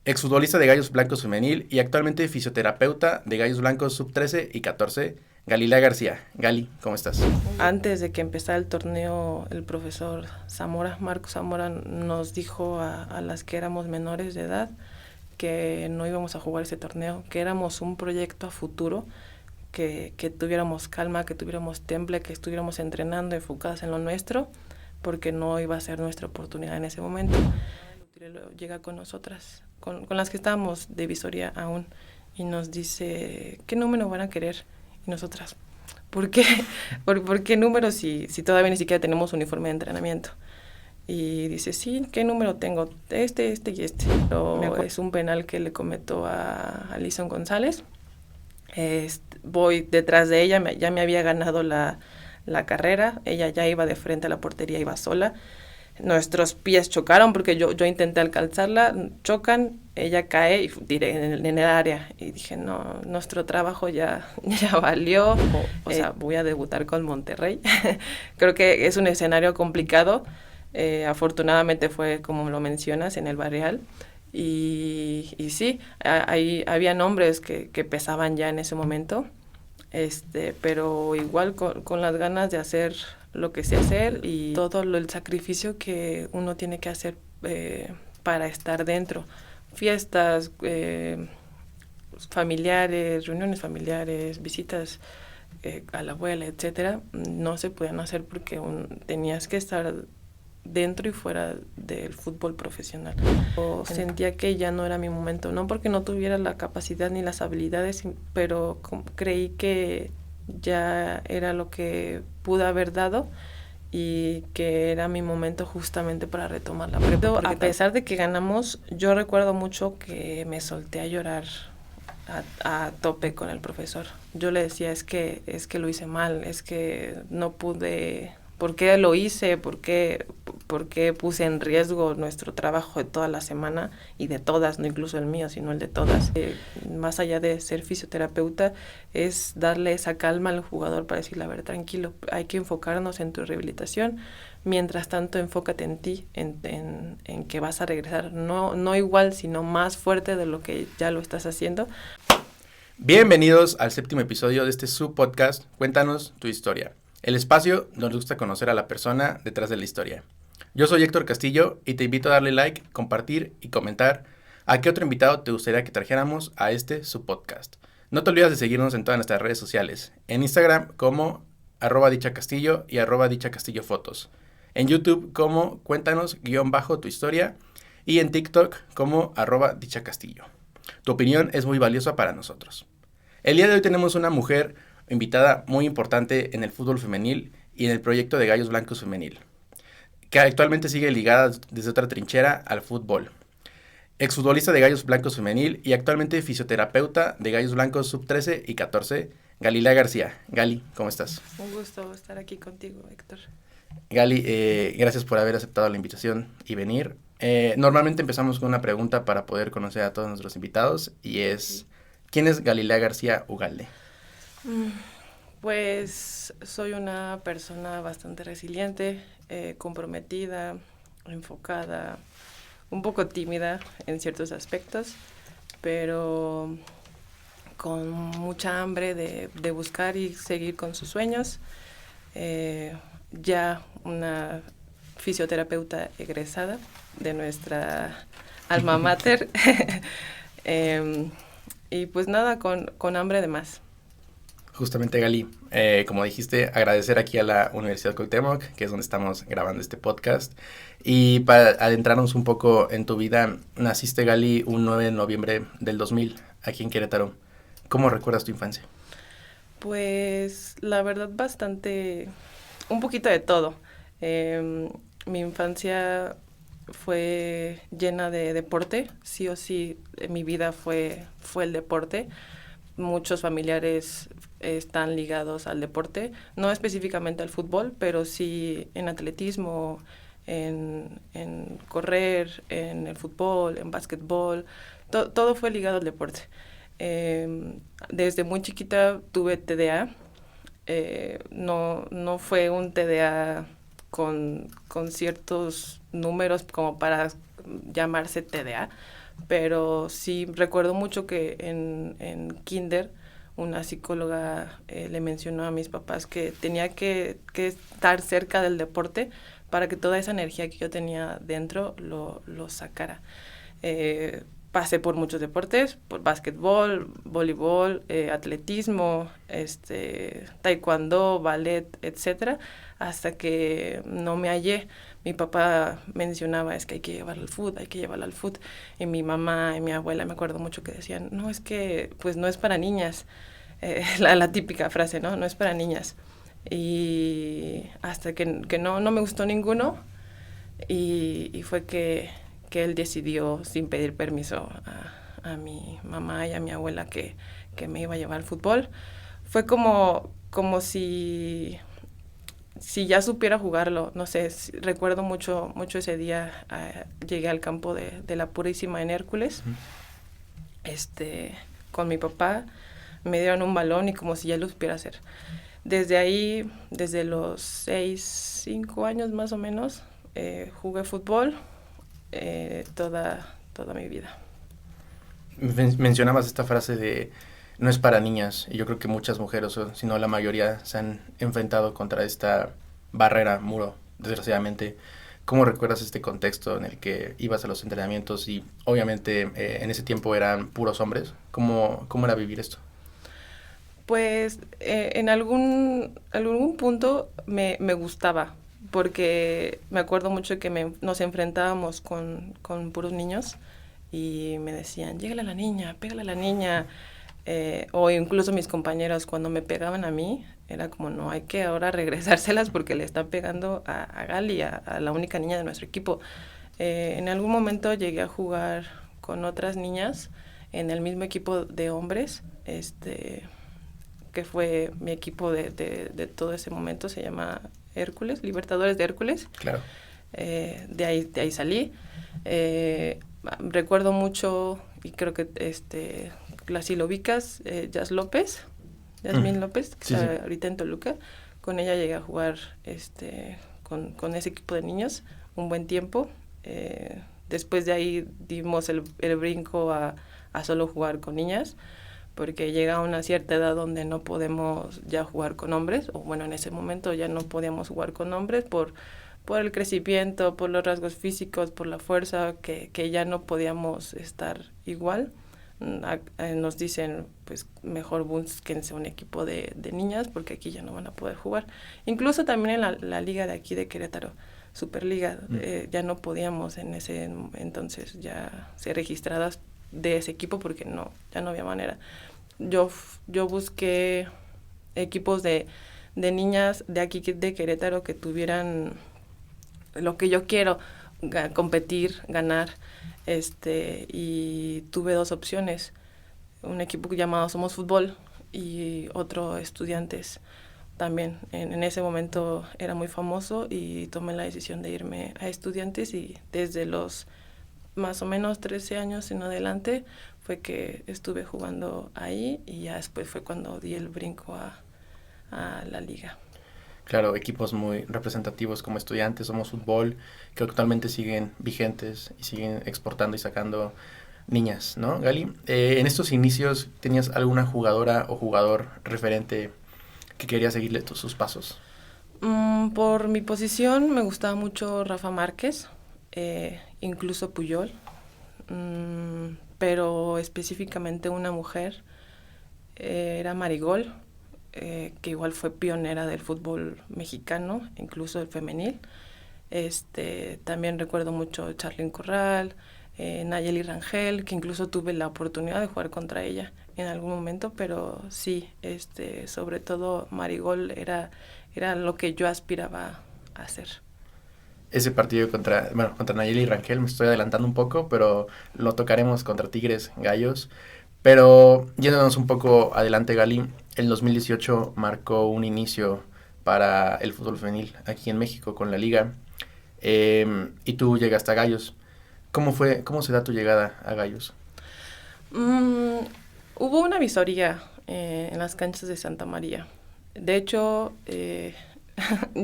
Exfutbolista de Gallos Blancos Femenil y actualmente fisioterapeuta de Gallos Blancos Sub-13 y 14, Galilea García. Gali, ¿cómo estás? Antes de que empezara el torneo, el profesor Zamora, Marcos Zamora, nos dijo a las que éramos menores de edad que no íbamos a jugar ese torneo, que éramos un proyecto a futuro, que tuviéramos calma, que tuviéramos temple, que estuviéramos entrenando, enfocadas en lo nuestro, porque no iba a ser nuestra oportunidad en ese momento. Llega con nosotras, con las que estábamos de visoría aún, y nos dice, ¿qué número van a querer? Y nosotras, ¿por qué? ¿Por qué número si todavía ni siquiera tenemos uniforme de entrenamiento? Y dice, sí, ¿qué número tengo? Este y este. Pero es un penal que le cometo a Alison González. Voy detrás de ella, ya me había ganado la carrera, ella ya iba de frente a la portería, iba sola. Nuestros pies chocaron porque yo intenté alcanzarla, chocan, ella cae y tiré en el área. Y dije, no, nuestro trabajo ya valió. O sea, voy a debutar con Monterrey. Creo que es un escenario complicado. Afortunadamente fue, como lo mencionas, en el Barreal. Y sí, ahí había nombres que pesaban ya en ese momento. Pero igual con las ganas de hacer lo que sé hacer y todo el sacrificio que uno tiene que hacer para estar dentro. Fiestas, familiares, reuniones familiares, visitas a la abuela, etcétera, no se podían hacer porque tenías que estar dentro y fuera del fútbol profesional. Yo sentía que ya no era mi momento, no porque no tuviera la capacidad ni las habilidades, pero creí que ya era lo que pude haber dado y que era mi momento justamente para retomar la prepa. A pesar de que ganamos, yo recuerdo mucho que me solté a llorar a tope con el profesor. Yo le decía, es que lo hice mal, es que no pude. ¿Por qué lo hice? ¿Por qué puse en riesgo nuestro trabajo de toda la semana y de todas, no incluso el mío, sino el de todas? Más allá de ser fisioterapeuta, es darle esa calma al jugador para decirle, a ver, tranquilo, hay que enfocarnos en tu rehabilitación. Mientras tanto, enfócate en ti, en que vas a regresar, no igual, sino más fuerte de lo que ya lo estás haciendo. Bienvenidos al séptimo episodio de este subpodcast Cuéntanos tu historia, el espacio donde nos gusta conocer a la persona detrás de la historia. Yo soy Héctor Castillo y te invito a darle like, compartir y comentar a qué otro invitado te gustaría que trajéramos a este subpodcast. No te olvides de seguirnos en todas nuestras redes sociales, en Instagram como @dichacastillo y @dichacastillofotos, en YouTube como Cuéntanos_tu historia y en TikTok como @dichacastillo. Tu opinión es muy valiosa para nosotros. El día de hoy tenemos una mujer invitada muy importante en el fútbol femenil y en el proyecto de Gallos Blancos Femenil, que actualmente sigue ligada desde otra trinchera al fútbol. Exfutbolista de Gallos Blancos Femenil y actualmente fisioterapeuta de Gallos Blancos Sub-13 y 14, Galilea García. Gali, ¿cómo estás? Un gusto estar aquí contigo, Héctor. Gali, gracias por haber aceptado la invitación y venir. Normalmente empezamos con una pregunta para poder conocer a todos nuestros invitados y es, ¿quién es Galilea García Ugalde? Pues soy una persona bastante resiliente, comprometida, enfocada, un poco tímida en ciertos aspectos, pero con mucha hambre de buscar y seguir con sus sueños. Ya una fisioterapeuta egresada de nuestra alma mater. Y pues nada, con hambre de más. Justamente, Gali, como dijiste, agradecer aquí a la Universidad Cuauhtémoc, que es donde estamos grabando este podcast. Y para adentrarnos un poco en tu vida, naciste, Gali, un 9 de noviembre del 2000, aquí en Querétaro. ¿Cómo recuerdas tu infancia? Pues la verdad bastante, un poquito de todo. Mi infancia fue llena de deporte, sí o sí, mi vida fue el deporte. Muchos familiares están ligados al deporte, no específicamente al fútbol, pero sí en atletismo, en correr, en el fútbol, en básquetbol, todo fue ligado al deporte. Desde muy chiquita tuve TDA, no fue un TDA con ciertos números como para llamarse TDA, pero sí recuerdo mucho que en kinder una psicóloga le mencionó a mis papás que tenía que estar cerca del deporte para que toda esa energía que yo tenía dentro lo sacara. Pasé por muchos deportes, por básquetbol, voleibol, atletismo, taekwondo, ballet, etcétera, hasta que no me hallé. Mi papá mencionaba, es que hay que llevarla al fútbol, y mi mamá y mi abuela me acuerdo mucho que decían, no, es que pues no es para niñas, la típica frase, ¿no? No es para niñas. Y hasta que no me gustó ninguno, y fue que él decidió, sin pedir permiso a mi mamá y a mi abuela, que me iba a llevar al fútbol. Fue como si ya supiera jugarlo, no sé, recuerdo mucho ese día, llegué al campo de la Purísima en Hércules, con mi papá, me dieron un balón y como si ya lo supiera hacer. Desde ahí, desde los 5 años más o menos, jugué fútbol toda mi vida. Mencionabas esta frase de no es para niñas, y yo creo que muchas mujeres, o si no la mayoría, se han enfrentado contra esta barrera, muro, desgraciadamente. ¿Cómo recuerdas este contexto en el que ibas a los entrenamientos y obviamente en ese tiempo eran puros hombres? ¿Cómo era vivir esto? Pues en algún punto me gustaba, porque me acuerdo mucho que nos enfrentábamos con puros niños y me decían, llégale a la niña, pégale a la niña, o incluso mis compañeros cuando me pegaban a mí, era como, no, hay que ahora regresárselas porque le están pegando a Gali, a la única niña de nuestro equipo. En algún momento llegué a jugar con otras niñas en el mismo equipo de hombres, que fue mi equipo de todo ese momento, se llama Hércules, Libertadores de Hércules. Claro. De ahí salí. Recuerdo mucho, y creo que si lo ubicas, Yasmín López, que está ahorita en Toluca. Con ella llegué a jugar con ese equipo de niños un buen tiempo. Después de ahí dimos el brinco a solo jugar con niñas, porque llega una cierta edad donde no podemos ya jugar con hombres, o bueno, en ese momento ya no podíamos jugar con hombres por el crecimiento, por los rasgos físicos, por la fuerza, que ya no podíamos estar igual. Nos dicen, pues mejor búsquense un equipo de niñas, porque aquí ya no van a poder jugar. Incluso también en la liga de aquí de Querétaro, Superliga, ya no podíamos en ese entonces ya ser registradas de ese equipo porque ya no había manera. Yo busqué equipos de niñas de aquí de Querétaro que tuvieran lo que yo quiero, competir, ganar, y tuve 2 opciones, un equipo llamado Somos Fútbol y otro Estudiantes. También en ese momento era muy famoso y tomé la decisión de irme a Estudiantes, y desde los más o menos 13 años en adelante fue que estuve jugando ahí, y ya después fue cuando di el brinco a la liga. Claro, equipos muy representativos como Estudiantes, Somos Fútbol, que actualmente siguen vigentes y siguen exportando y sacando niñas, ¿no, Gali? En estos inicios, ¿tenías alguna jugadora o jugador referente que quería seguirle sus pasos? Por mi posición me gustaba mucho Rafa Márquez, incluso Puyol, pero específicamente una mujer, era Marigol, que igual fue pionera del fútbol mexicano, incluso el femenil. También recuerdo mucho Charlyn Corral, Nayeli Rangel, que incluso tuve la oportunidad de jugar contra ella en algún momento, pero sí, sobre todo Marigol era lo que yo aspiraba a hacer. Ese partido contra Nayeli Rangel, me estoy adelantando un poco, pero lo tocaremos contra Tigres, Gallos. Pero yéndonos un poco adelante, Gali, el 2018 marcó un inicio para el fútbol femenil aquí en México con la liga, y tú llegaste a Gallos. ¿Cómo se da tu llegada a Gallos? Hubo una visoría en las canchas de Santa María. De hecho,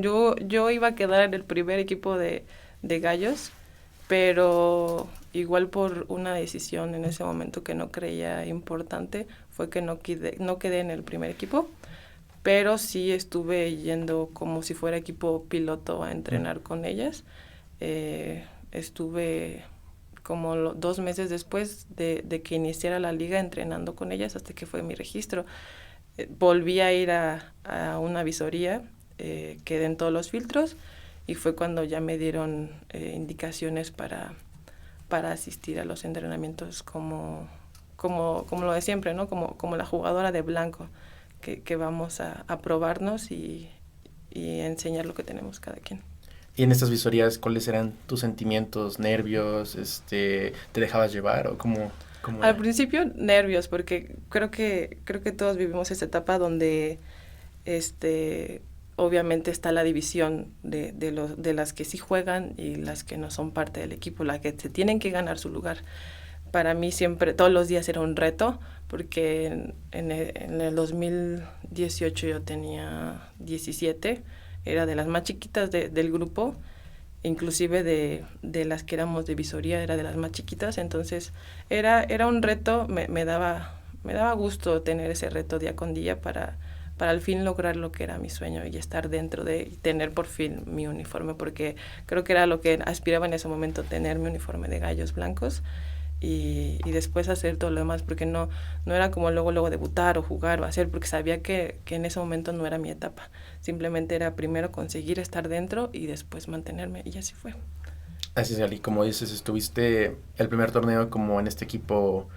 yo iba a quedar en el primer equipo de Gallos, pero igual por una decisión en ese momento que no creía importante, fue que no quedé en el primer equipo, pero sí estuve yendo como si fuera equipo piloto a entrenar con ellas. Estuve como 2 meses después de que iniciara la liga entrenando con ellas hasta que fue mi registro. Volví a ir a una visoría, quedé en todos los filtros y fue cuando ya me dieron indicaciones para asistir a los entrenamientos como lo de siempre, ¿no? Como la jugadora de blanco, que vamos a probarnos y enseñar lo que tenemos cada quien. Y en estas visorías, ¿cuáles eran tus sentimientos, nervios? ¿Te dejabas llevar o cómo Al principio nervios, porque creo que todos vivimos esa etapa donde obviamente está la división de las que sí juegan y las que no son parte del equipo, las que se tienen que ganar su lugar. Para mí siempre, todos los días era un reto, porque en el 2018 yo tenía 17, era de las más chiquitas del grupo, inclusive de las que éramos de visoría, era de las más chiquitas, entonces era un reto, me daba gusto tener ese reto día con día para al fin lograr lo que era mi sueño y estar dentro y tener por fin mi uniforme, porque creo que era lo que aspiraba en ese momento, tener mi uniforme de gallos blancos y después hacer todo lo demás, porque no era como luego debutar o jugar o hacer, porque sabía que en ese momento no era mi etapa, simplemente era primero conseguir estar dentro y después mantenerme, y así fue. Así es, Ali, como dices, estuviste el primer torneo como en este equipo,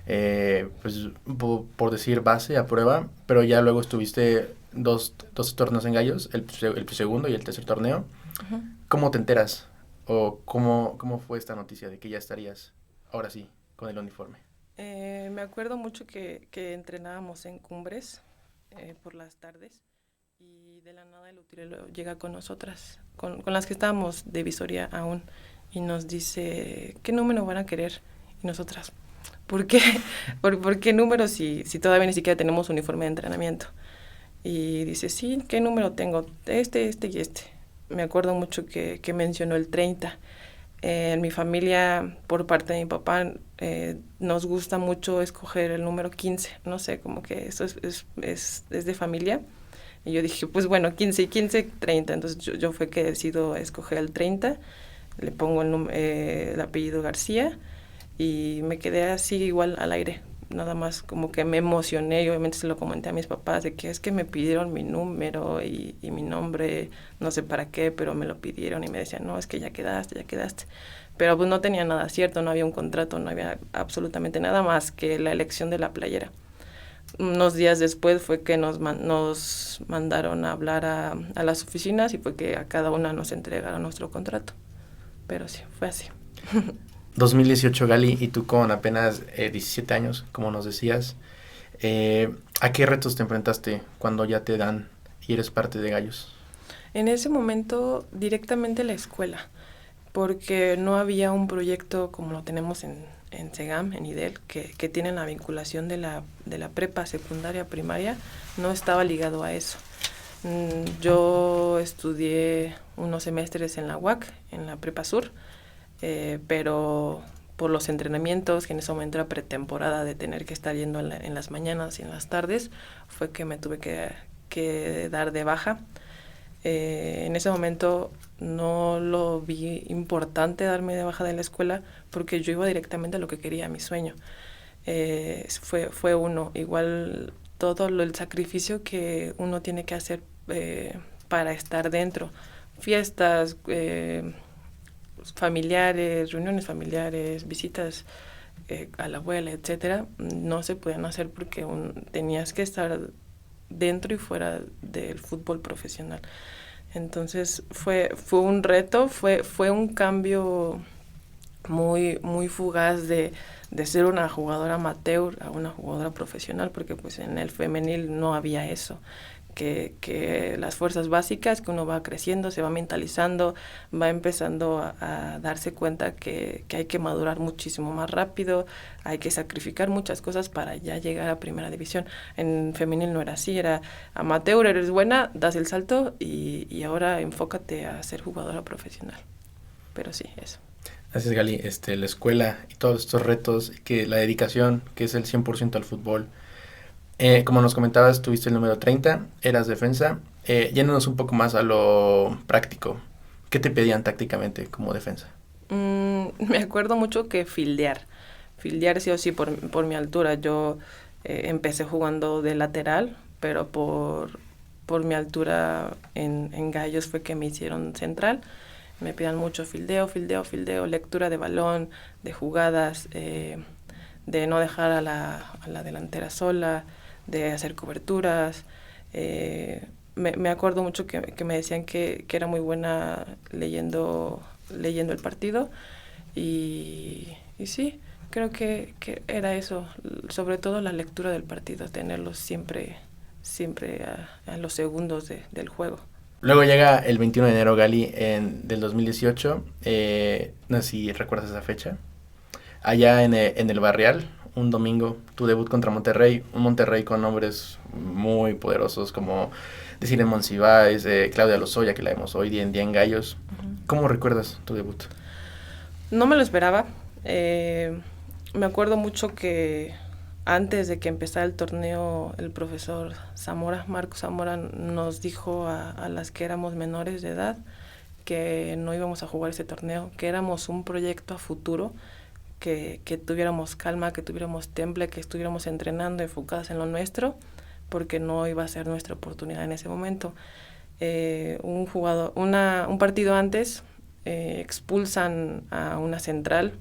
pues por decir base a prueba, pero ya luego estuviste dos torneos en gallos, el segundo y el tercer torneo. Uh-huh. ¿Cómo te enteras? ¿O cómo fue esta noticia de que ya estarías ahora sí con el uniforme? Me acuerdo mucho que entrenábamos en Cumbres por las tardes y de la nada el utilero llega con nosotras, con las que estábamos de visoría aún, y nos dice, ¿qué número van a querer? Y nosotras, ¿por qué? ¿Por qué número si todavía ni siquiera tenemos uniforme de entrenamiento? Y dice, sí, ¿qué número tengo? Este y este. Me acuerdo mucho que mencionó el 30. En mi familia, por parte de mi papá, nos gusta mucho escoger el número 15. No sé, como que eso es de familia. Y yo dije, pues bueno, 15, 30. Entonces yo fue que decido escoger el 30. Le pongo el apellido García y me quedé así igual al aire. Nada más como que me emocioné y obviamente se lo comenté a mis papás de que es que me pidieron mi número y mi nombre, no sé para qué, pero me lo pidieron y me decían, no, es que ya quedaste. Pero pues no tenía nada cierto, no había un contrato, no había absolutamente nada más que la elección de la playera. Unos días después fue que nos mandaron a hablar a las oficinas y fue que a cada una nos entregaron nuestro contrato. Pero sí, fue así. 2018, Gali, y tú con apenas 17 años, como nos decías, ¿a qué retos te enfrentaste cuando ya te dan y eres parte de Gallos? En ese momento, directamente la escuela, porque no había un proyecto como lo tenemos en SEGAM, en IDEL, que tienen la vinculación de la prepa, secundaria, primaria, no estaba ligado a eso. Yo estudié unos semestres en la UAC, en la Prepa Sur, pero por los entrenamientos, que en ese momento era pretemporada de tener que estar yendo en las mañanas y en las tardes, fue que me tuve que dar de baja. En ese momento no lo vi importante darme de baja de la escuela porque yo iba directamente a lo que quería, a mi sueño. Fue uno, igual todo el sacrificio que uno tiene que hacer para estar dentro. Fiestas, familiares, reuniones familiares, visitas a la abuela, etcétera, no se podían hacer porque tenías que estar dentro y fuera del fútbol profesional. Entonces fue un reto, fue un cambio muy, muy fugaz de ser una jugadora amateur a una jugadora profesional, porque pues en el femenil no había eso. Que las fuerzas básicas, que uno va creciendo, se va mentalizando, va empezando a darse cuenta que hay que madurar muchísimo más rápido, hay que sacrificar muchas cosas para ya llegar a primera división. En femenil no era así, era amateur, eres buena, das el salto y ahora enfócate a ser jugadora profesional. Pero sí, eso. Así es, Gali, la escuela y todos estos retos, que la dedicación, que es el 100% al fútbol. Como nos comentabas, tuviste el número 30, eras defensa. Yéndonos un poco más a lo práctico, ¿qué te pedían tácticamente como defensa? Me acuerdo mucho que fildear sí o sí por mi altura. Yo empecé jugando de lateral, pero por mi altura en Gallos fue que me hicieron central. Me pedían mucho fildeo, lectura de balón, de jugadas, de no dejar a la delantera sola, de hacer coberturas. Me acuerdo mucho que me decían que era muy buena leyendo el partido y sí, creo que era eso, sobre todo la lectura del partido, tenerlo siempre a los segundos del juego. Luego llega el 21 de enero, Gali, del 2018. No sé si recuerdas esa fecha. Allá en el Barrial, un domingo, tu debut contra Monterrey. Un Monterrey con nombres muy poderosos como Desiree Monsiváis, Claudia Lozoya, que la vemos hoy día en Gallos. Uh-huh. ¿Cómo recuerdas tu debut? No me lo esperaba. Me acuerdo mucho que antes de que empezara el torneo, el profesor Marco Zamora, nos dijo a las que éramos menores de edad que no íbamos a jugar ese torneo, que éramos un proyecto a futuro, que tuviéramos calma, que tuviéramos temple, que estuviéramos entrenando, enfocadas en lo nuestro, porque no iba a ser nuestra oportunidad en ese momento. Un partido antes expulsan a una central,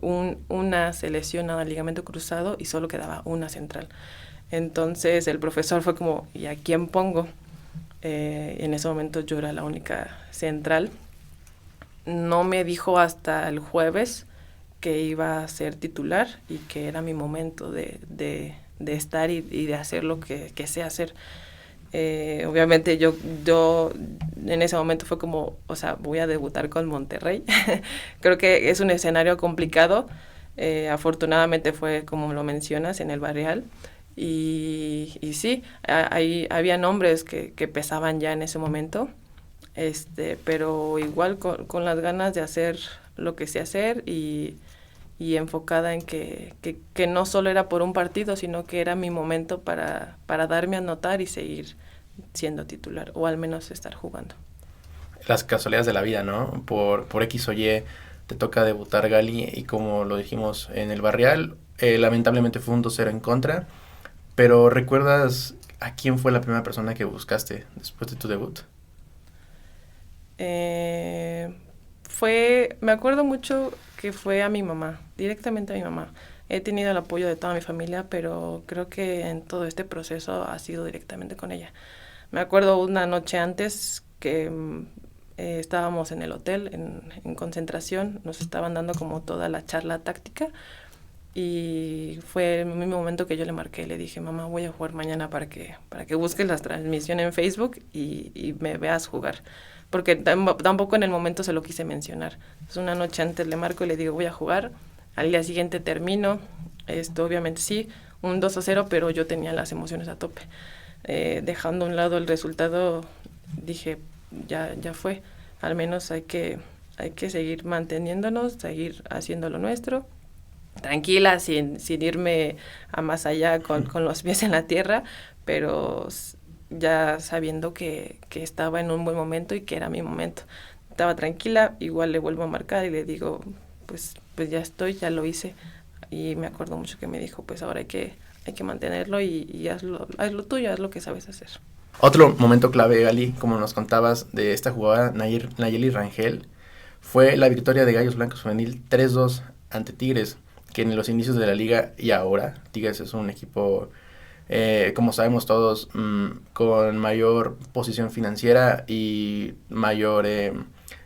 una se lesiona al ligamento cruzado y solo quedaba una central. Entonces el profesor fue como, ¿y a quién pongo? En ese momento yo era la única central. No me dijo hasta el jueves que iba a ser titular y que era mi momento de estar y de hacer lo que sé hacer. Obviamente yo en ese momento fue como, o sea, voy a debutar con Monterrey. Creo que es un escenario complicado. Afortunadamente fue como lo mencionas en el Barrial. Y sí, ahí había nombres que pesaban ya en ese momento, pero igual con las ganas de hacer lo que sé hacer y enfocada en que no solo era por un partido, sino que era mi momento para darme a notar y seguir siendo titular, o al menos estar jugando. Las casualidades de la vida, ¿no? Por X o Y te toca debutar, Gali, y como lo dijimos en el Barrial, lamentablemente fue un 2-0 en contra, pero ¿recuerdas a quién fue la primera persona que buscaste después de tu debut? Me acuerdo mucho que fue a mi mamá, directamente a mi mamá. He tenido el apoyo de toda mi familia, pero creo que en todo este proceso ha sido directamente con ella. Me acuerdo una noche antes que estábamos en el hotel, en concentración, nos estaban dando como toda la charla táctica y fue el mismo momento que yo le marqué, le dije, mamá, voy a jugar mañana para que busques la transmisión en Facebook y me veas jugar. Porque tampoco en el momento se lo quise mencionar. Entonces una noche antes le marco y le digo, voy a jugar. Al día siguiente termino. Obviamente sí, un 2-0, pero yo tenía las emociones a tope. Dejando a un lado el resultado, dije, ya fue. Al menos hay que seguir manteniéndonos, seguir haciendo lo nuestro. Tranquila, sin irme a más allá con los pies en la tierra, pero ya sabiendo que estaba en un buen momento y que era mi momento. Estaba tranquila, igual le vuelvo a marcar y le digo, pues ya estoy, ya lo hice. Y me acuerdo mucho que me dijo, pues ahora hay que mantenerlo y haz lo tuyo, haz lo que sabes hacer. Otro momento clave, Gali, como nos contabas, de esta jugadora Nayeli Rangel, fue la victoria de Gallos Blancos Femenil 3-2 ante Tigres, que en los inicios de la liga y ahora, Tigres es un equipo, como sabemos todos, con mayor posición financiera y mayor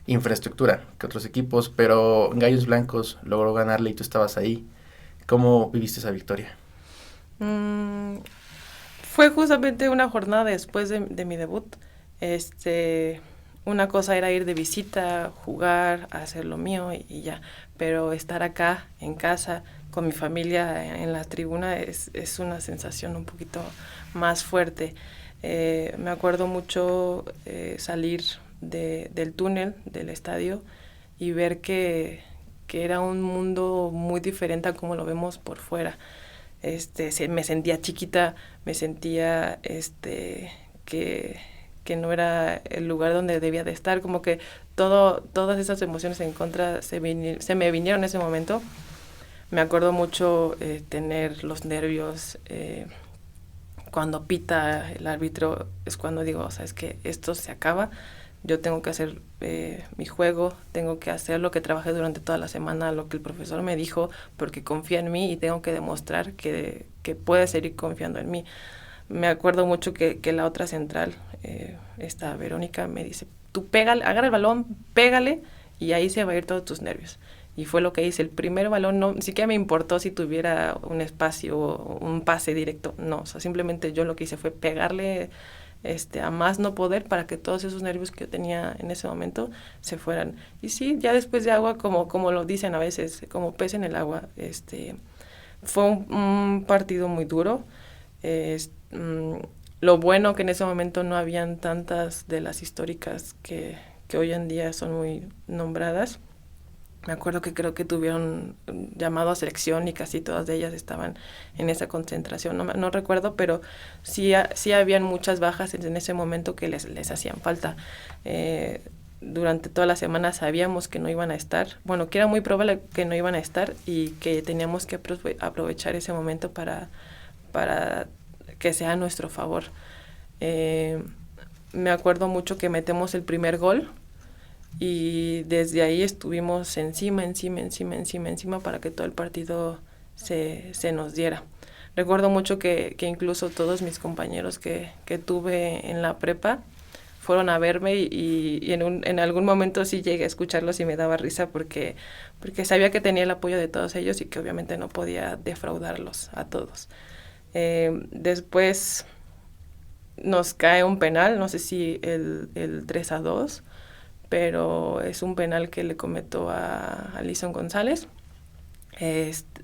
infraestructura que otros equipos, pero Gallos Blancos logró ganarle y tú estabas ahí. ¿Cómo viviste esa victoria? Fue justamente una jornada después de mi debut. Una cosa era ir de visita, jugar, hacer lo mío y ya, pero estar acá en casa con mi familia en la tribuna es una sensación un poquito más fuerte. Me acuerdo mucho salir del túnel del estadio y ver que era un mundo muy diferente a como lo vemos por fuera. Me sentía chiquita, me sentía que no era el lugar donde debía de estar, como que todas esas emociones en contra se me vinieron en ese momento. Me acuerdo mucho tener los nervios, cuando pita el árbitro es cuando digo, o sea, es que esto se acaba, yo tengo que hacer mi juego, tengo que hacer lo que trabajé durante toda la semana, lo que el profesor me dijo, porque confía en mí y tengo que demostrar que puede seguir confiando en mí. Me acuerdo mucho que la otra central, esta Verónica, me dice, tú pégale, agarra el balón, pégale y ahí se va a ir todos tus nervios. Y fue lo que hice. El primer balón no, ni siquiera me importó si tuviera un espacio o un pase directo. No, o sea, simplemente yo lo que hice fue pegarle a más no poder para que todos esos nervios que yo tenía en ese momento se fueran. Y sí, ya después de agua, como lo dicen a veces, como pez en el agua, fue un partido muy duro. Lo bueno que en ese momento no habían tantas de las históricas que hoy en día son muy nombradas. Me acuerdo que creo que tuvieron llamado a selección y casi todas de ellas estaban en esa concentración. No recuerdo, pero sí habían muchas bajas en ese momento que les hacían falta. Durante toda la semana sabíamos que no iban a estar, bueno, que era muy probable que no iban a estar y que teníamos que aprovechar ese momento para que sea a nuestro favor. Me acuerdo mucho que metemos el primer gol y desde ahí estuvimos encima para que todo el partido se nos diera. Recuerdo mucho que incluso todos mis compañeros que tuve en la prepa fueron a verme y en algún momento sí llegué a escucharlos y me daba risa porque sabía que tenía el apoyo de todos ellos y que obviamente no podía defraudarlos a todos. Después nos cae un penal, no sé si el 3-2, pero es un penal que le cometo a Alison González.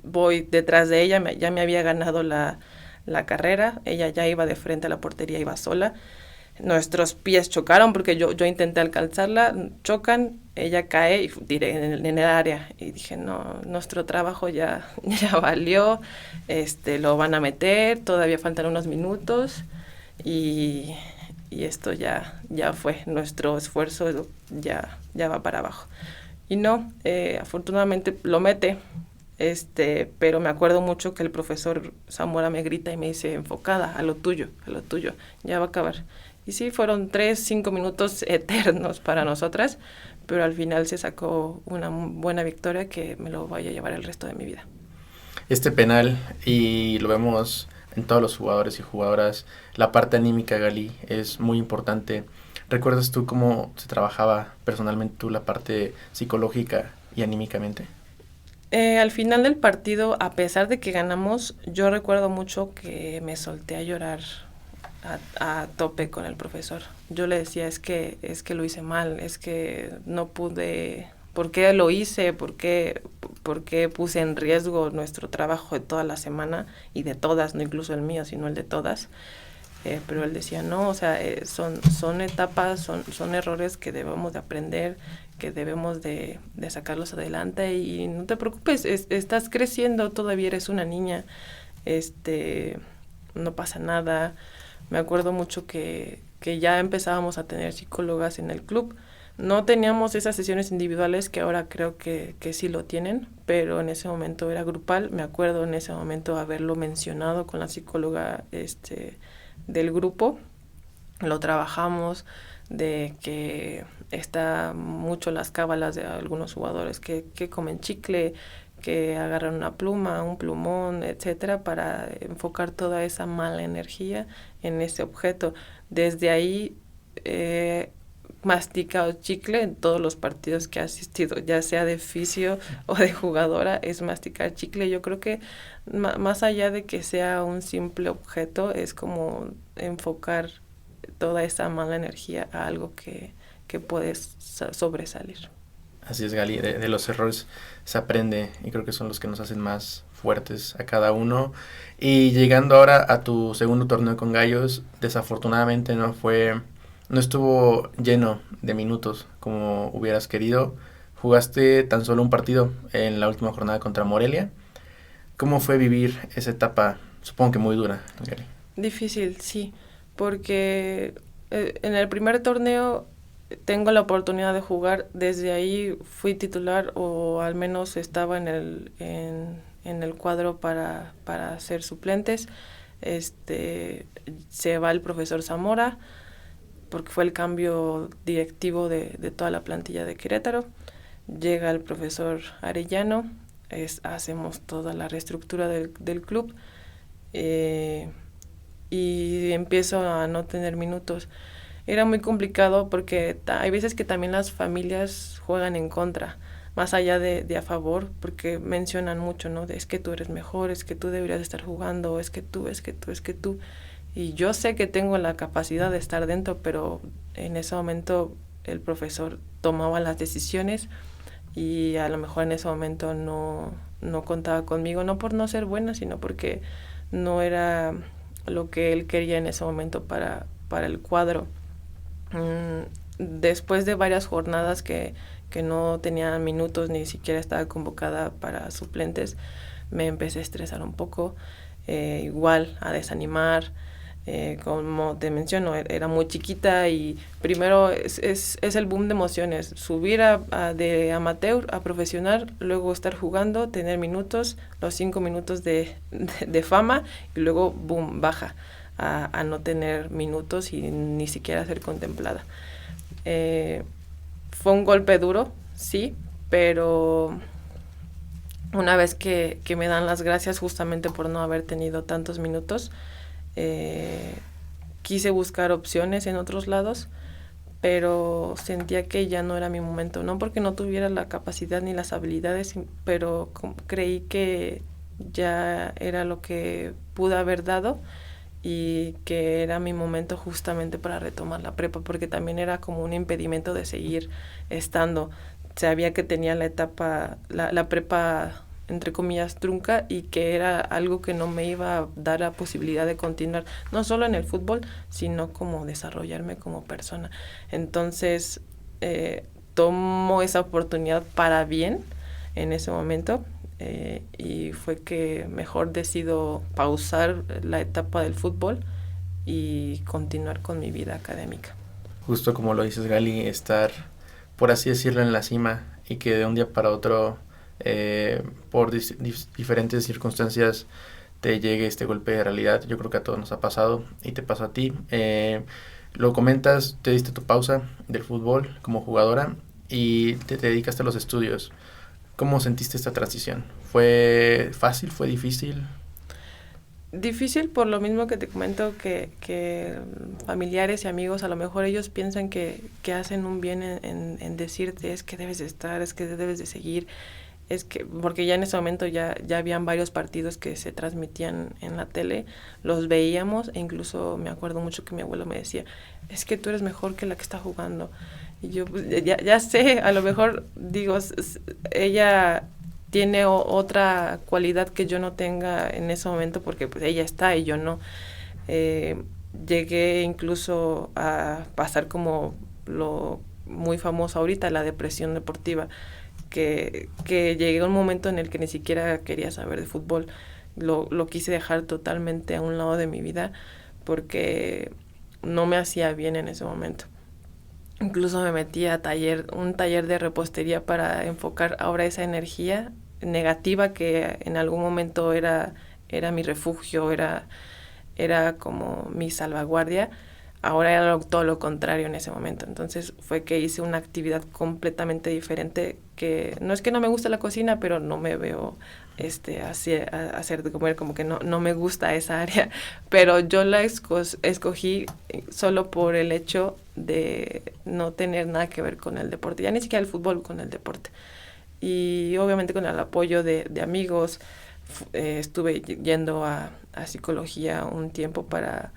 Voy detrás de ella, ya me había ganado la carrera, ella ya iba de frente a la portería, iba sola. Nuestros pies chocaron porque yo intenté alcanzarla, chocan, ella cae y tiré en el área y dije, no, nuestro trabajo ya valió, lo van a meter, todavía faltan unos minutos y esto ya fue, nuestro esfuerzo ya va para abajo. Y no, afortunadamente lo mete, pero me acuerdo mucho que el profesor Zamora me grita y me dice, enfocada, a lo tuyo, ya va a acabar. Y sí, fueron 3-5 minutos eternos para nosotras, pero al final se sacó una buena victoria que me lo voy a llevar el resto de mi vida. Este penal, y lo vemos en todos los jugadores y jugadoras, la parte anímica, Gali, es muy importante. ¿Recuerdas tú cómo se trabajaba personalmente tú la parte psicológica y anímicamente? Al final del partido, a pesar de que ganamos, yo recuerdo mucho que me solté a llorar a tope con el profesor. Yo le decía, es que lo hice mal, es que no pude, ¿por qué lo hice? ¿Por qué puse en riesgo nuestro trabajo de toda la semana y de todas, no incluso el mío, sino el de todas? Pero él decía, no, o sea, son etapas, son errores que debemos de aprender, que debemos de sacarlos adelante y no te preocupes, estás creciendo, todavía eres una niña, no pasa nada. Me acuerdo mucho que ya empezábamos a tener psicólogas en el club. No teníamos esas sesiones individuales que ahora creo que sí lo tienen, pero en ese momento era grupal. Me acuerdo en ese momento haberlo mencionado con la psicóloga del grupo. Lo trabajamos, de que está mucho las cábalas de algunos jugadores que comen chicle, que agarran una pluma, un plumón, etcétera, para enfocar toda esa mala energía en ese objeto. Desde ahí masticado chicle en todos los partidos que he asistido, ya sea de fisio o de jugadora, es masticar chicle. Yo creo que más allá de que sea un simple objeto, es como enfocar toda esa mala energía a algo que puedes sobresalir. Así es, Gali, de los errores se aprende y creo que son los que nos hacen más fuertes a cada uno. Y llegando ahora a tu segundo torneo con Gallos, desafortunadamente no estuvo lleno de minutos como hubieras querido. Jugaste tan solo un partido en la última jornada contra Morelia. ¿Cómo fue vivir esa etapa? Supongo que muy dura, Gali. Difícil, sí, porque en el primer torneo tengo la oportunidad de jugar, desde ahí fui titular o al menos estaba en el cuadro para ser suplentes. Se va el profesor Zamora porque fue el cambio directivo de toda la plantilla de Querétaro. Llega el profesor Arellano, hacemos toda la reestructura del club y empiezo a no tener minutos. Era muy complicado porque hay veces que también las familias juegan en contra, más allá de a favor, porque mencionan mucho, ¿no? Es que tú eres mejor, es que tú deberías estar jugando, es que tú. Y yo sé que tengo la capacidad de estar dentro, pero en ese momento el profesor tomaba las decisiones y a lo mejor en ese momento no contaba conmigo, no por no ser buena, sino porque no era lo que él quería en ese momento para el cuadro. Después de varias jornadas que no tenía minutos, ni siquiera estaba convocada para suplentes, me empecé a estresar un poco, igual a desanimar. Como te menciono, era muy chiquita y primero es el boom de emociones, subir de amateur a profesional, luego estar jugando, tener minutos, los 5 minutos de fama y luego boom, baja a no tener minutos y ni siquiera ser contemplada. Fue un golpe duro, sí, pero una vez que me dan las gracias justamente por no haber tenido tantos minutos, quise buscar opciones en otros lados, pero sentía que ya no era mi momento, no porque no tuviera la capacidad ni las habilidades, pero creí que ya era lo que pude haber dado y que era mi momento justamente para retomar la prepa, porque también era como un impedimento de seguir estando. Sabía que tenía la etapa, la prepa entre comillas trunca y que era algo que no me iba a dar la posibilidad de continuar, no solo en el fútbol, sino como desarrollarme como persona. Entonces tomo esa oportunidad para bien en ese momento y fue que mejor decido pausar la etapa del fútbol y continuar con mi vida académica. Justo como lo dices, Gali, estar, por así decirlo, en la cima y que de un día para otro por diferentes circunstancias te llegue este golpe de realidad. Yo creo que a todos nos ha pasado y te pasó a ti. Lo comentas, te diste tu pausa del fútbol como jugadora y te dedicaste a los estudios. ¿Cómo sentiste esta transición? ¿Fue fácil? ¿Fue difícil? Difícil por lo mismo que te comento, que familiares y amigos a lo mejor ellos piensan que hacen un bien en decirte es que debes de estar, es que debes de seguir, es que porque ya en ese momento ya habían varios partidos que se transmitían en la tele, los veíamos e incluso me acuerdo mucho que mi abuelo me decía, es que tú eres mejor que la que está jugando. Y yo pues, ya sé, a lo mejor digo, ella tiene otra cualidad que yo no tenga en ese momento porque pues ella está y yo no. Llegué incluso a pasar como lo muy famoso ahorita, la depresión deportiva, que llegué a un momento en el que ni siquiera quería saber de fútbol. Lo quise dejar totalmente a un lado de mi vida porque no me hacía bien en ese momento. Incluso me metí a un taller de repostería para enfocar ahora esa energía negativa que en algún momento era mi refugio, era como mi salvaguardia. Ahora era todo lo contrario en ese momento. Entonces fue que hice una actividad completamente diferente, que no es que no me guste la cocina, pero no me veo hacer de comer, como que no me gusta esa área, pero yo la escogí solo por el hecho de no tener nada que ver con el deporte, ya ni siquiera el fútbol, con el deporte. Y obviamente con el apoyo de amigos, estuve yendo a psicología un tiempo para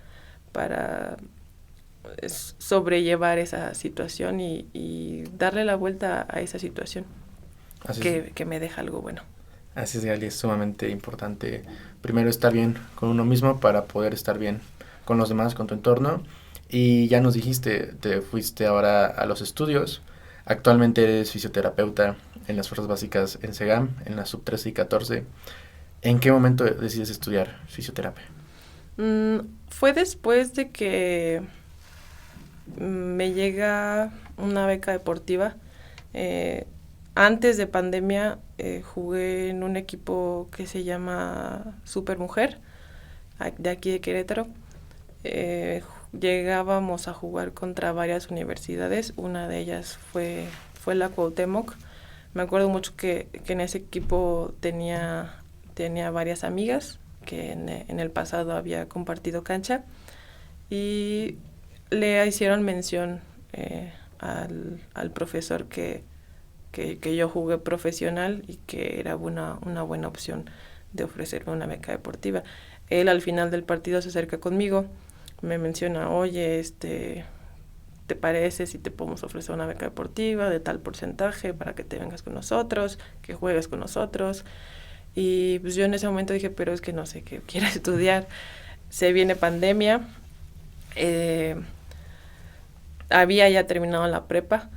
sobrellevar esa situación y darle la vuelta a esa situación que me deja algo bueno. Así es, Gali, es sumamente importante primero estar bien con uno mismo para poder estar bien con los demás, con tu entorno. Y ya nos dijiste, te fuiste ahora a los estudios. Actualmente eres fisioterapeuta en las fuerzas básicas en SEGAM, en la sub 13 y 14. ¿En qué momento decides estudiar fisioterapia? Fue después de que me llega una beca deportiva. Antes de pandemia jugué en un equipo que se llama Supermujer, de aquí de Querétaro. Llegábamos a jugar contra varias universidades, una de ellas fue la Cuauhtémoc. Me acuerdo mucho que en ese equipo tenía varias amigas que en el pasado había compartido cancha y le hicieron mención al profesor que yo jugué profesional y que era una buena opción de ofrecerme una beca deportiva. Él al final del partido se acerca conmigo, me menciona, oye, ¿te parece si te podemos ofrecer una beca deportiva de tal porcentaje para que te vengas con nosotros, que juegues con nosotros? Y pues yo en ese momento dije, pero es que no sé qué quiero estudiar. Se viene pandemia, había ya terminado la prepa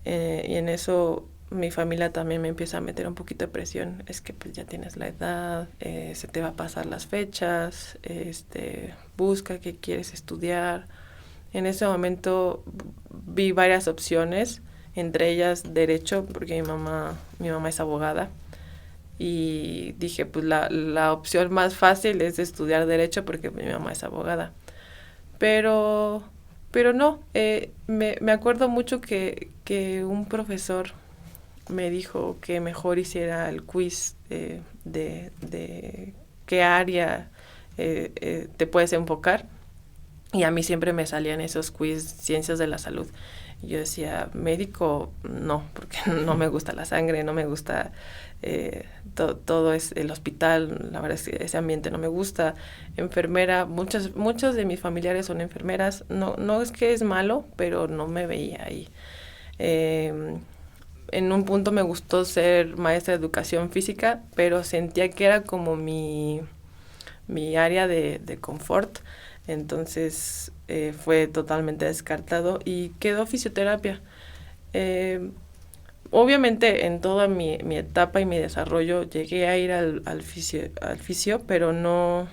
y en eso mi familia también me empieza a meter un poquito de presión. Es que pues ya tienes la edad, se te va a pasar las fechas, busca qué quieres estudiar. En ese momento vi varias opciones, entre ellas derecho, porque mi mamá es abogada. Y dije, pues la opción más fácil es estudiar derecho porque mi mamá es abogada. Pero no, me acuerdo mucho que un profesor me dijo que mejor hiciera el quiz de qué área te puedes enfocar. Y a mí siempre me salían esos quiz, ciencias de la salud. Y yo decía, médico, no, porque no me gusta la sangre, no me gusta todo es el hospital, la verdad es que ese ambiente no me gusta. Enfermera, muchos de mis familiares son enfermeras, no es que es malo, pero no me veía ahí. En un punto me gustó ser maestra de educación física, pero sentía que era como mi área de confort. Entonces fue totalmente descartado y quedó fisioterapia. Obviamente en toda mi etapa y mi desarrollo llegué a ir al fisio, pero no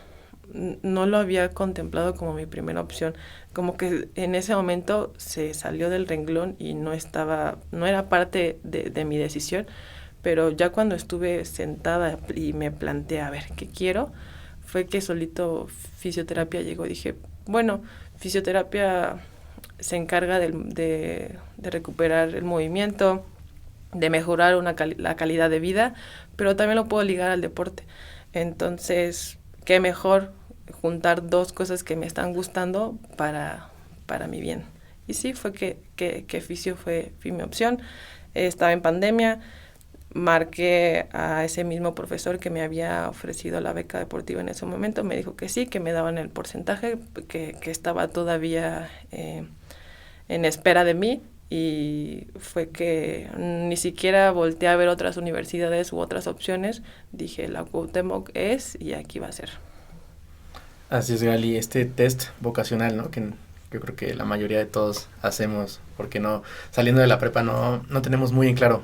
lo había contemplado como mi primera opción. Como que en ese momento se salió del renglón y no era parte de mi decisión, pero ya cuando estuve sentada y me planteé a ver qué quiero, fue que solito fisioterapia llegó. Dije, bueno, fisioterapia se encarga de recuperar el movimiento, de mejorar la calidad de vida, pero también lo puedo ligar al deporte. Entonces, qué mejor juntar dos cosas que me están gustando para mi bien. Y sí, fue que fisio fue mi opción. Estaba en pandemia, marqué a ese mismo profesor que me había ofrecido la beca deportiva en ese momento, me dijo que sí, que me daban el porcentaje, que estaba todavía en espera de mí, y fue que ni siquiera volteé a ver otras universidades u otras opciones, dije la Cuauhtémoc es y aquí va a ser. Así es, Gali, este test vocacional, ¿no? Que yo creo que la mayoría de todos hacemos, porque no, saliendo de la prepa no tenemos muy en claro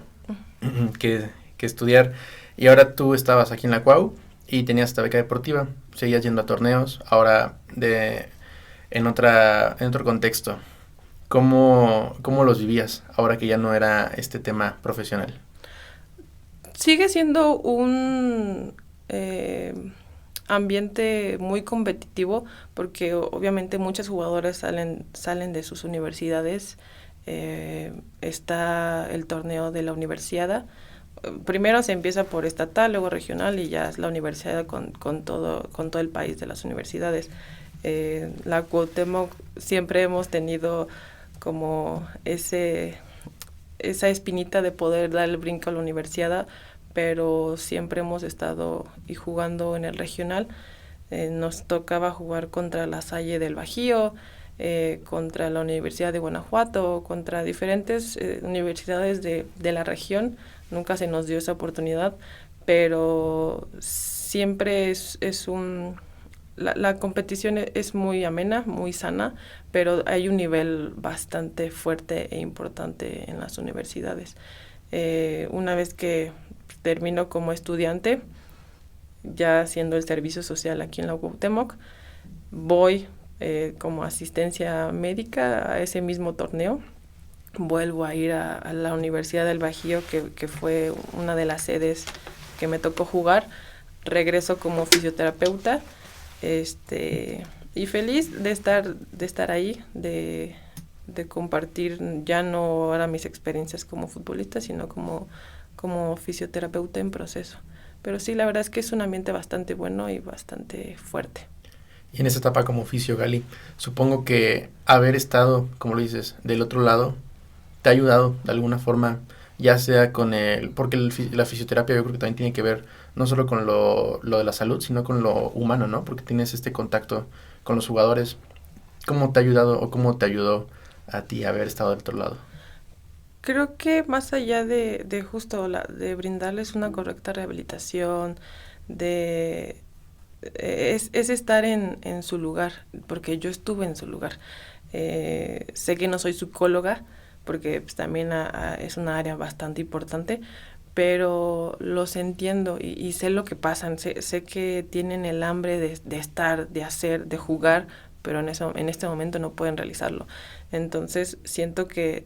que estudiar. Y ahora tú estabas aquí en la Cuau y tenías esta beca deportiva, seguías yendo a torneos, ahora en otro contexto. ¿Cómo los vivías ahora que ya no era este tema profesional? Sigue siendo un ambiente muy competitivo porque obviamente muchos jugadores salen de sus universidades. Está el torneo de la universidad. Primero se empieza por estatal, luego regional y ya es la universidad con todo el país de las universidades. La Cuauhtémoc siempre hemos tenido como esa espinita de poder dar el brinco a la universidad, pero siempre hemos estado y jugando en el regional. Nos tocaba jugar contra la Salle del Bajío, contra la Universidad de Guanajuato, contra diferentes universidades de la región. Nunca se nos dio esa oportunidad, pero siempre es un la competición es muy amena, muy sana, pero hay un nivel bastante fuerte e importante en las universidades. Una vez que termino como estudiante, ya haciendo el servicio social aquí en la Cuauhtémoc, voy como asistencia médica a ese mismo torneo. Vuelvo a ir a la Universidad del Bajío, que fue una de las sedes que me tocó jugar. Regreso como fisioterapeuta, y feliz de estar ahí, de compartir ya no ahora mis experiencias como futbolista, sino como fisioterapeuta en proceso. Pero sí, la verdad es que es un ambiente bastante bueno y bastante fuerte. Y en esa etapa como fisio, Gali, supongo que haber estado, como lo dices, del otro lado, te ha ayudado de alguna forma, ya sea con porque la fisioterapia yo creo que también tiene que ver no solo con lo de la salud, sino con lo humano, ¿no? Porque tienes este contacto con los jugadores. ¿Cómo te ha ayudado o cómo te ayudó a ti haber estado del otro lado? Creo que más allá de justo de brindarles una correcta rehabilitación, es estar en su lugar, porque yo estuve en su lugar. Sé que no soy psicóloga, porque pues, también es una área bastante importante, pero los entiendo y sé lo que pasan, sé que tienen el hambre de estar, de hacer, de jugar, pero en este momento no pueden realizarlo. Entonces siento que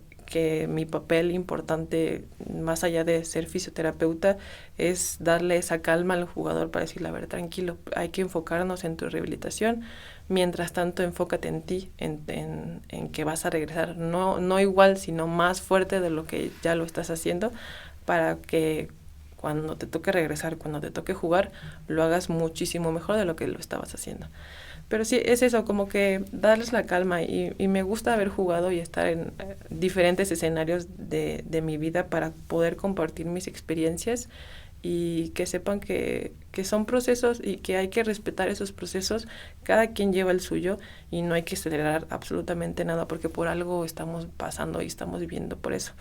mi papel importante, más allá de ser fisioterapeuta, es darle esa calma al jugador para decirle, a ver, tranquilo, hay que enfocarnos en tu rehabilitación, mientras tanto enfócate en ti, en que vas a regresar, no igual, sino más fuerte de lo que ya lo estás haciendo, para que cuando te toque regresar, cuando te toque jugar, lo hagas muchísimo mejor de lo que lo estabas haciendo. Pero sí, es eso, como que darles la calma y me gusta haber jugado y estar en diferentes escenarios de mi vida para poder compartir mis experiencias y que sepan que son procesos y que hay que respetar esos procesos. Cada quien lleva el suyo y no hay que acelerar absolutamente nada porque por algo estamos pasando y estamos viviendo por eso.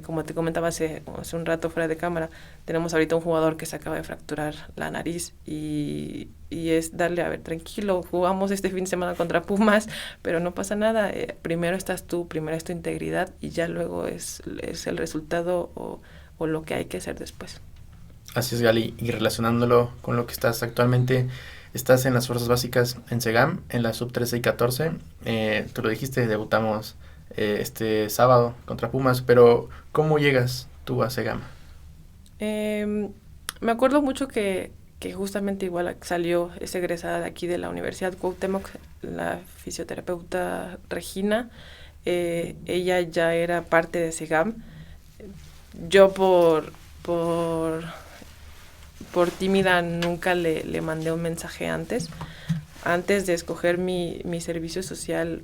Como te comentaba hace un rato fuera de cámara, tenemos ahorita un jugador que se acaba de fracturar la nariz y es darle, a ver, tranquilo, jugamos este fin de semana contra Pumas, pero no pasa nada, primero estás tú, primero es tu integridad y ya luego es el resultado o lo que hay que hacer después. Así es, Gali, y relacionándolo con lo que estás actualmente, estás en las fuerzas básicas en Segam, en la sub 13 y 14, tú lo dijiste, debutamos este sábado contra Pumas, pero ¿cómo llegas tú a Segam? Me acuerdo mucho que justamente igual es egresada de aquí de la Universidad Cuauhtémoc, la fisioterapeuta Regina, ella ya era parte de Segam. Yo por tímida nunca le mandé un mensaje antes de escoger mi servicio social.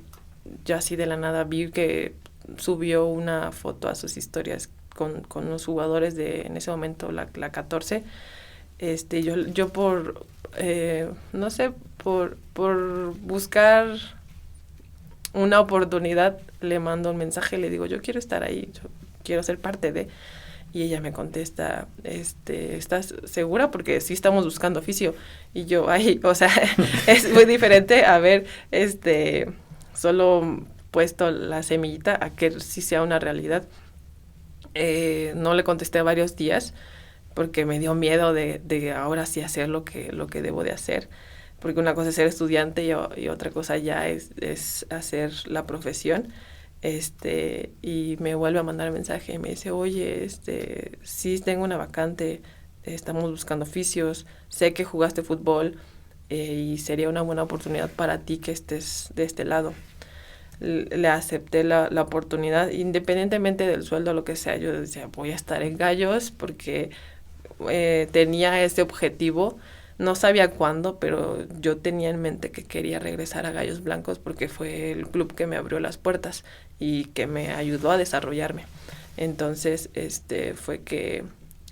Yo así de la nada vi que subió una foto a sus historias con los jugadores de en ese momento la 14. Yo por no sé, por buscar una oportunidad le mando un mensaje, le digo, yo quiero estar ahí, yo quiero ser parte de. Y ella me contesta, ¿estás segura? Porque sí estamos buscando oficio. Y yo, o sea, es muy diferente a ver, solo puesto la semillita a que sí sea una realidad. No le contesté varios días porque me dio miedo de ahora sí hacer lo que debo de hacer. Porque una cosa es ser estudiante y otra cosa ya es hacer la profesión. Y me vuelve a mandar mensaje y me dice, oye, sí tengo una vacante, estamos buscando oficios, sé que jugaste fútbol y sería una buena oportunidad para ti que estés de este lado. Le acepté la oportunidad, independientemente del sueldo o lo que sea. Yo decía, voy a estar en Gallos porque tenía ese objetivo. No sabía cuándo, pero yo tenía en mente que quería regresar a Gallos Blancos porque fue el club que me abrió las puertas y que me ayudó a desarrollarme. Entonces, fue que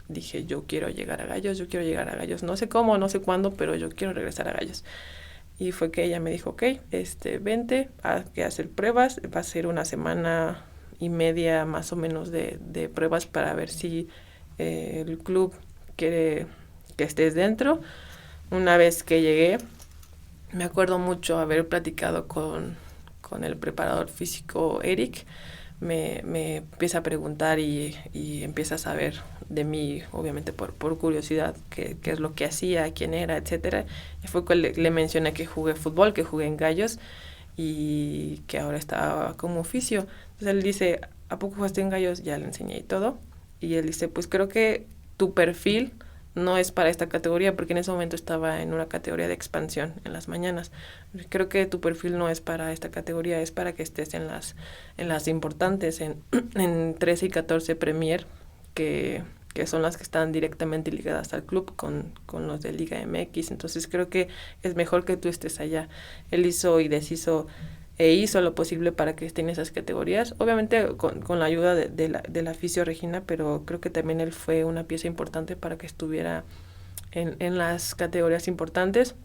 dije, yo quiero llegar a Gallos. No sé cómo, no sé cuándo, pero yo quiero regresar a Gallos. Y fue que ella me dijo, ok, vente, hay que hacer pruebas. Va a ser 1 semana y media más o menos de pruebas para ver si el club quiere que estés dentro. Una vez que llegué, Me acuerdo mucho haber platicado con el preparador físico Eric. Me empieza a preguntar y empieza a saber de mí, obviamente por curiosidad, qué es lo que hacía, quién era, etcétera. Y fue que le mencioné que jugué fútbol, que jugué en Gallos y que ahora estaba como oficio. Entonces él dice, ¿a poco jugaste en Gallos? Ya le enseñé y todo. Y él dice, pues creo que tu perfil no es para esta categoría, porque en ese momento estaba en una categoría de expansión en las mañanas. Creo que tu perfil no es para esta categoría, es para que estés en las importantes, en 13 y 14 Premier, que son las que están directamente ligadas al club con los de Liga MX. Entonces creo que es mejor que tú estés allá. Él hizo y deshizo e hizo lo posible para que esté en esas categorías, obviamente con la ayuda de la fisio Regina, pero creo que también él fue una pieza importante para que estuviera en las categorías importantes.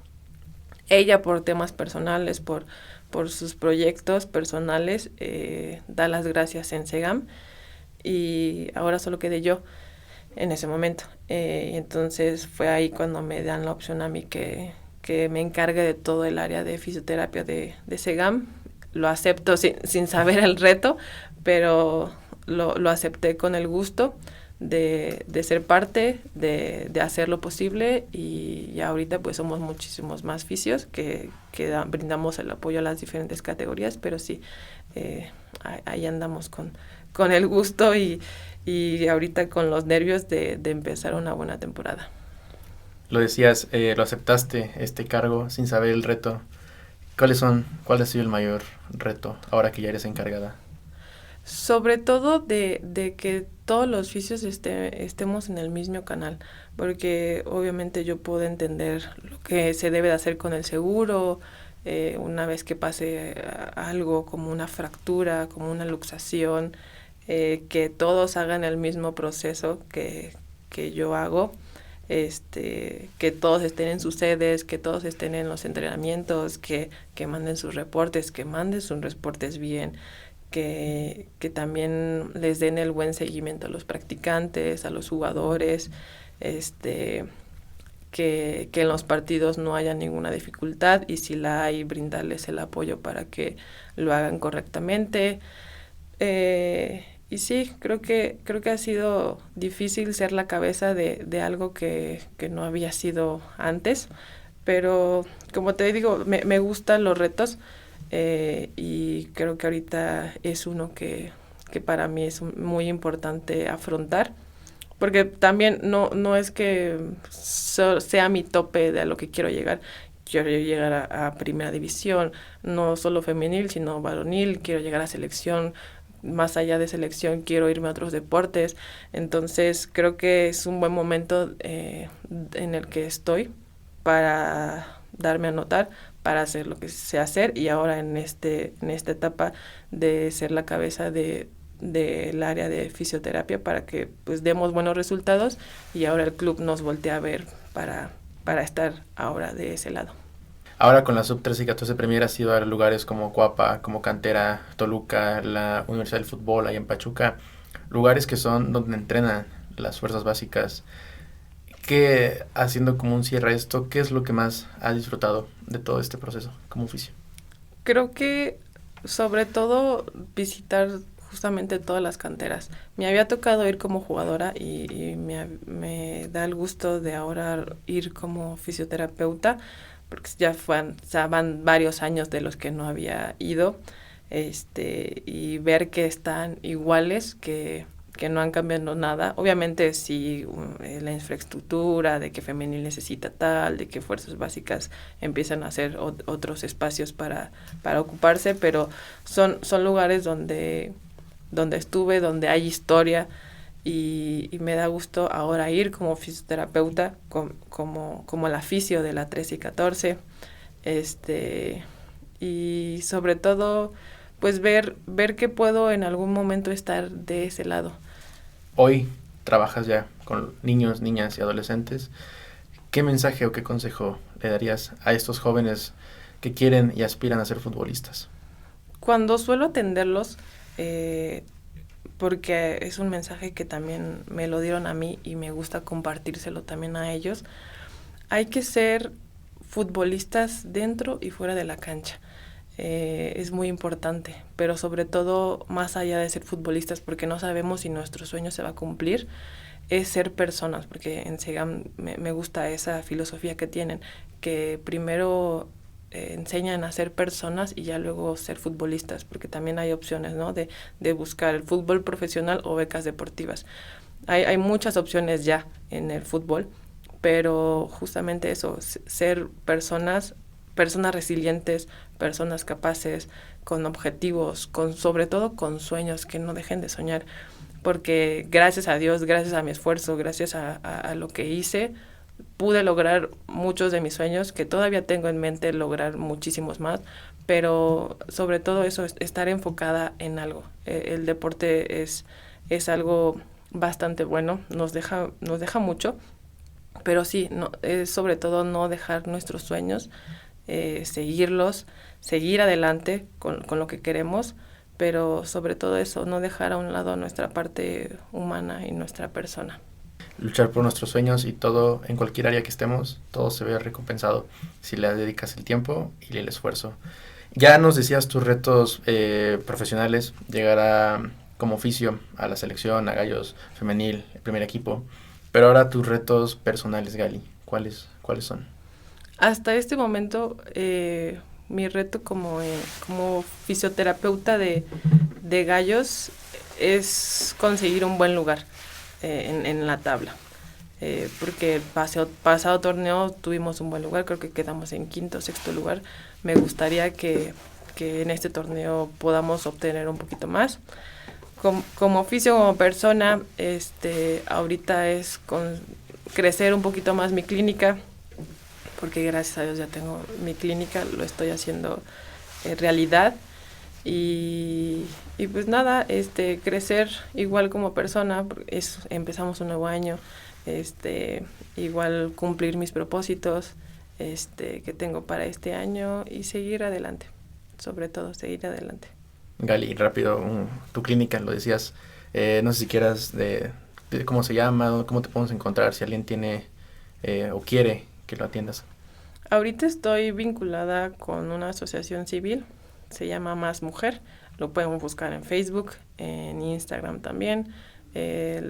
Ella por temas personales, por sus proyectos personales, da las gracias en Segam y ahora solo quedé yo en ese momento. Entonces fue ahí cuando me dan la opción a mí que me encargue de todo el área de fisioterapia de Segam. Lo acepto sin saber el reto, pero lo acepté con el gusto de ser parte, de hacer lo posible y ahorita pues somos muchísimos más fisios que brindamos el apoyo a las diferentes categorías, pero sí, ahí andamos con el gusto y ahorita con los nervios de empezar una buena temporada. Lo decías, lo aceptaste este cargo sin saber el reto. ¿Cuál ha sido el mayor reto ahora que ya eres encargada? Sobre todo de que todos los fisios estemos en el mismo canal, porque obviamente yo puedo entender lo que se debe de hacer con el seguro, una vez que pase algo como una fractura, como una luxación, que todos hagan el mismo proceso que yo hago. Que todos estén en sus sedes, que todos estén en los entrenamientos, que manden sus reportes, que manden sus reportes bien, que también les den el buen seguimiento a los practicantes, a los jugadores, que en los partidos no haya ninguna dificultad y si la hay, brindarles el apoyo para que lo hagan correctamente. Y sí, creo que ha sido difícil ser la cabeza de algo que no había sido antes, pero como te digo, me gustan los retos y creo que ahorita es uno que para mí es muy importante afrontar, porque también no es que sea mi tope de a lo que quiero llegar. Quiero llegar a primera división, no solo femenil, sino varonil, quiero llegar a selección, más allá de selección quiero irme a otros deportes, entonces creo que es un buen momento en el que estoy para darme a notar, para hacer lo que sé hacer y ahora en esta etapa de ser la cabeza del área de fisioterapia para que pues demos buenos resultados y ahora el club nos voltea a ver para estar ahora de ese lado. Ahora con la sub-13 y 14 Premier has ido a lugares como Coapa, como Cantera, Toluca, la Universidad del Fútbol, ahí en Pachuca, lugares que son donde entrenan las fuerzas básicas. ¿Qué, haciendo como un cierre a esto, qué es lo que más has disfrutado de todo este proceso como oficio? Creo que sobre todo visitar justamente todas las canteras. Me había tocado ir como jugadora y me da el gusto de ahora ir como fisioterapeuta, porque ya van varios años de los que no había ido, y ver que están iguales, que no han cambiado nada. Obviamente sí, la infraestructura, de que femenil necesita tal, de que fuerzas básicas empiezan a hacer otros espacios para ocuparse, pero son lugares donde estuve, donde hay historia, y me da gusto ahora ir como fisioterapeuta, como la fisio de la 13 y 14, y sobre todo pues ver que puedo en algún momento estar de ese lado. Hoy trabajas ya con niños, niñas y adolescentes. ¿Qué mensaje o qué consejo le darías a estos jóvenes que quieren y aspiran a ser futbolistas? Cuando suelo atenderlos, porque es un mensaje que también me lo dieron a mí y me gusta compartírselo también a ellos, hay que ser futbolistas dentro y fuera de la cancha. Es muy importante, pero sobre todo más allá de ser futbolistas, porque no sabemos si nuestro sueño se va a cumplir, es ser personas, porque en SEGAM me gusta esa filosofía que tienen, que primero enseñan a ser personas y ya luego ser futbolistas, porque también hay opciones, ¿no? de buscar el fútbol profesional o becas deportivas. Hay muchas opciones ya en el fútbol, pero justamente eso, ser personas resilientes, personas capaces, con objetivos, sobre todo con sueños, que no dejen de soñar, porque gracias a Dios, gracias a mi esfuerzo, gracias a lo que hice, pude lograr muchos de mis sueños, que todavía tengo en mente lograr muchísimos más, pero sobre todo eso, estar enfocada en algo. El deporte es algo bastante bueno, nos deja mucho, pero sí, es sobre todo no dejar nuestros sueños, seguirlos, seguir adelante con lo que queremos, pero sobre todo eso, no dejar a un lado nuestra parte humana y nuestra persona. Luchar por nuestros sueños y todo, en cualquier área que estemos, todo se ve recompensado si le dedicas el tiempo y el esfuerzo. Ya nos decías tus retos profesionales, llegar como oficio a la selección, a Gallos Femenil, el primer equipo, pero ahora tus retos personales, Gali, ¿cuáles son? Hasta este momento, mi reto como fisioterapeuta de gallos es conseguir un buen lugar en la tabla. Porque el pasado torneo tuvimos un buen lugar, creo que quedamos en 5º o 6º lugar. Me gustaría que en este torneo podamos obtener un poquito más. Como oficio, como persona, ahorita es crecer un poquito más mi clínica, porque gracias a Dios ya tengo mi clínica, lo estoy haciendo realidad. Y pues nada, crecer igual como persona, empezamos un nuevo año, igual cumplir mis propósitos que tengo para este año y seguir adelante, sobre todo seguir adelante. Gali, rápido, tu clínica, lo decías, no sé si quieras de cómo se llama, cómo te podemos encontrar, si alguien tiene o quiere que lo atiendas. Ahorita estoy vinculada con una asociación civil, se llama Más Mujer, lo pueden buscar en Facebook, en Instagram también.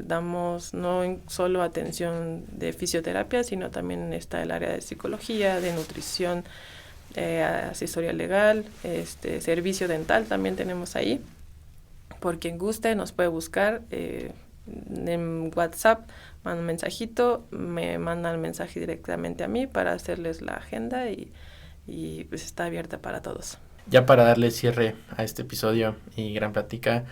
Damos no solo atención de fisioterapia, sino también está el área de psicología, de nutrición, asesoría legal, servicio dental también tenemos ahí. Por quien guste nos puede buscar en WhatsApp, manda un mensajito, me mandan el mensaje directamente a mí para hacerles la agenda y pues está abierta para todos. Ya para darle cierre a este episodio y gran plática,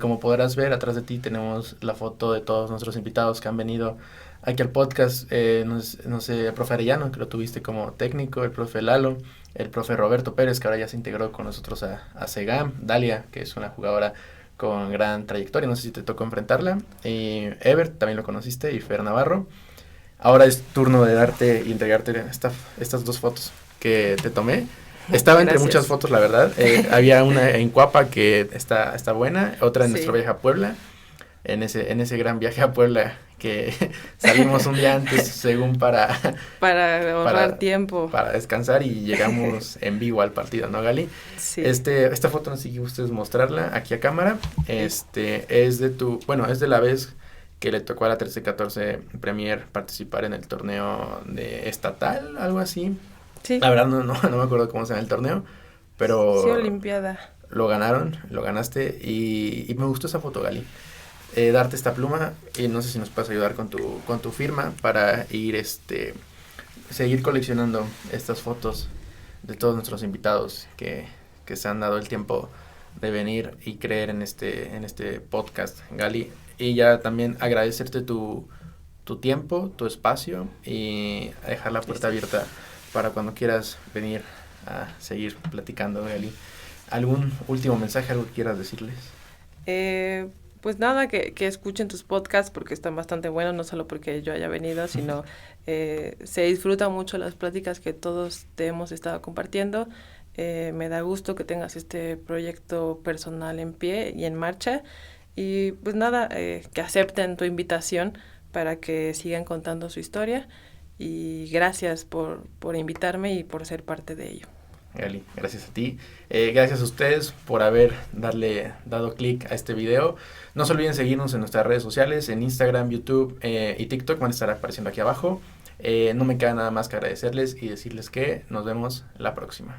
como podrás ver, atrás de ti tenemos la foto de todos nuestros invitados que han venido aquí al podcast. No sé, el profe Arellano, que lo tuviste como técnico, el profe Lalo, el profe Roberto Pérez, que ahora ya se integró con nosotros a SEGAM, Dalia, que es una jugadora con gran trayectoria, no sé si te tocó enfrentarla, y Ebert, también lo conociste, y Fer Navarro. Ahora es turno de darte y entregarte estas 2 fotos que te tomé. Estaba entre muchas fotos, la verdad. Había una en Cuapa que está buena, otra en nuestro viaje a Puebla, en ese gran viaje a Puebla que salimos un día antes, según para ahorrar tiempo, para descansar, y llegamos en vivo al partido, ¿no, Gali? Sí. Esta foto, no sé si ustedes mostrarla aquí a cámara. Es de la vez que le tocó a la 13-14 Premier participar en el torneo de estatal, algo así. Sí. La verdad no me acuerdo cómo se llama el torneo, pero sí, Olimpiada. Lo ganaste y me gustó esa foto, Gali. Darte esta pluma y no sé si nos puedes ayudar con tu firma para ir seguir coleccionando estas fotos de todos nuestros invitados que se han dado el tiempo de venir y creer en este podcast, Gali. Y ya también agradecerte tu tiempo, tu espacio, y dejar la puerta abierta para cuando quieras venir a seguir platicando, Gali. ¿Algún último mensaje, algo que quieras decirles? Pues nada, que escuchen tus podcasts porque están bastante buenos, no solo porque yo haya venido, sino se disfrutan mucho las pláticas que todos te hemos estado compartiendo. Me da gusto que tengas este proyecto personal en pie y en marcha. Y pues nada, que acepten tu invitación para que sigan contando su historia. y gracias por invitarme y por ser parte de ello. Gali, gracias a ti. Gracias a ustedes por haber dado clic a este video. No se olviden seguirnos en nuestras redes sociales, en Instagram, YouTube y TikTok, van a estar apareciendo aquí abajo. No me queda nada más que agradecerles y decirles que nos vemos la próxima.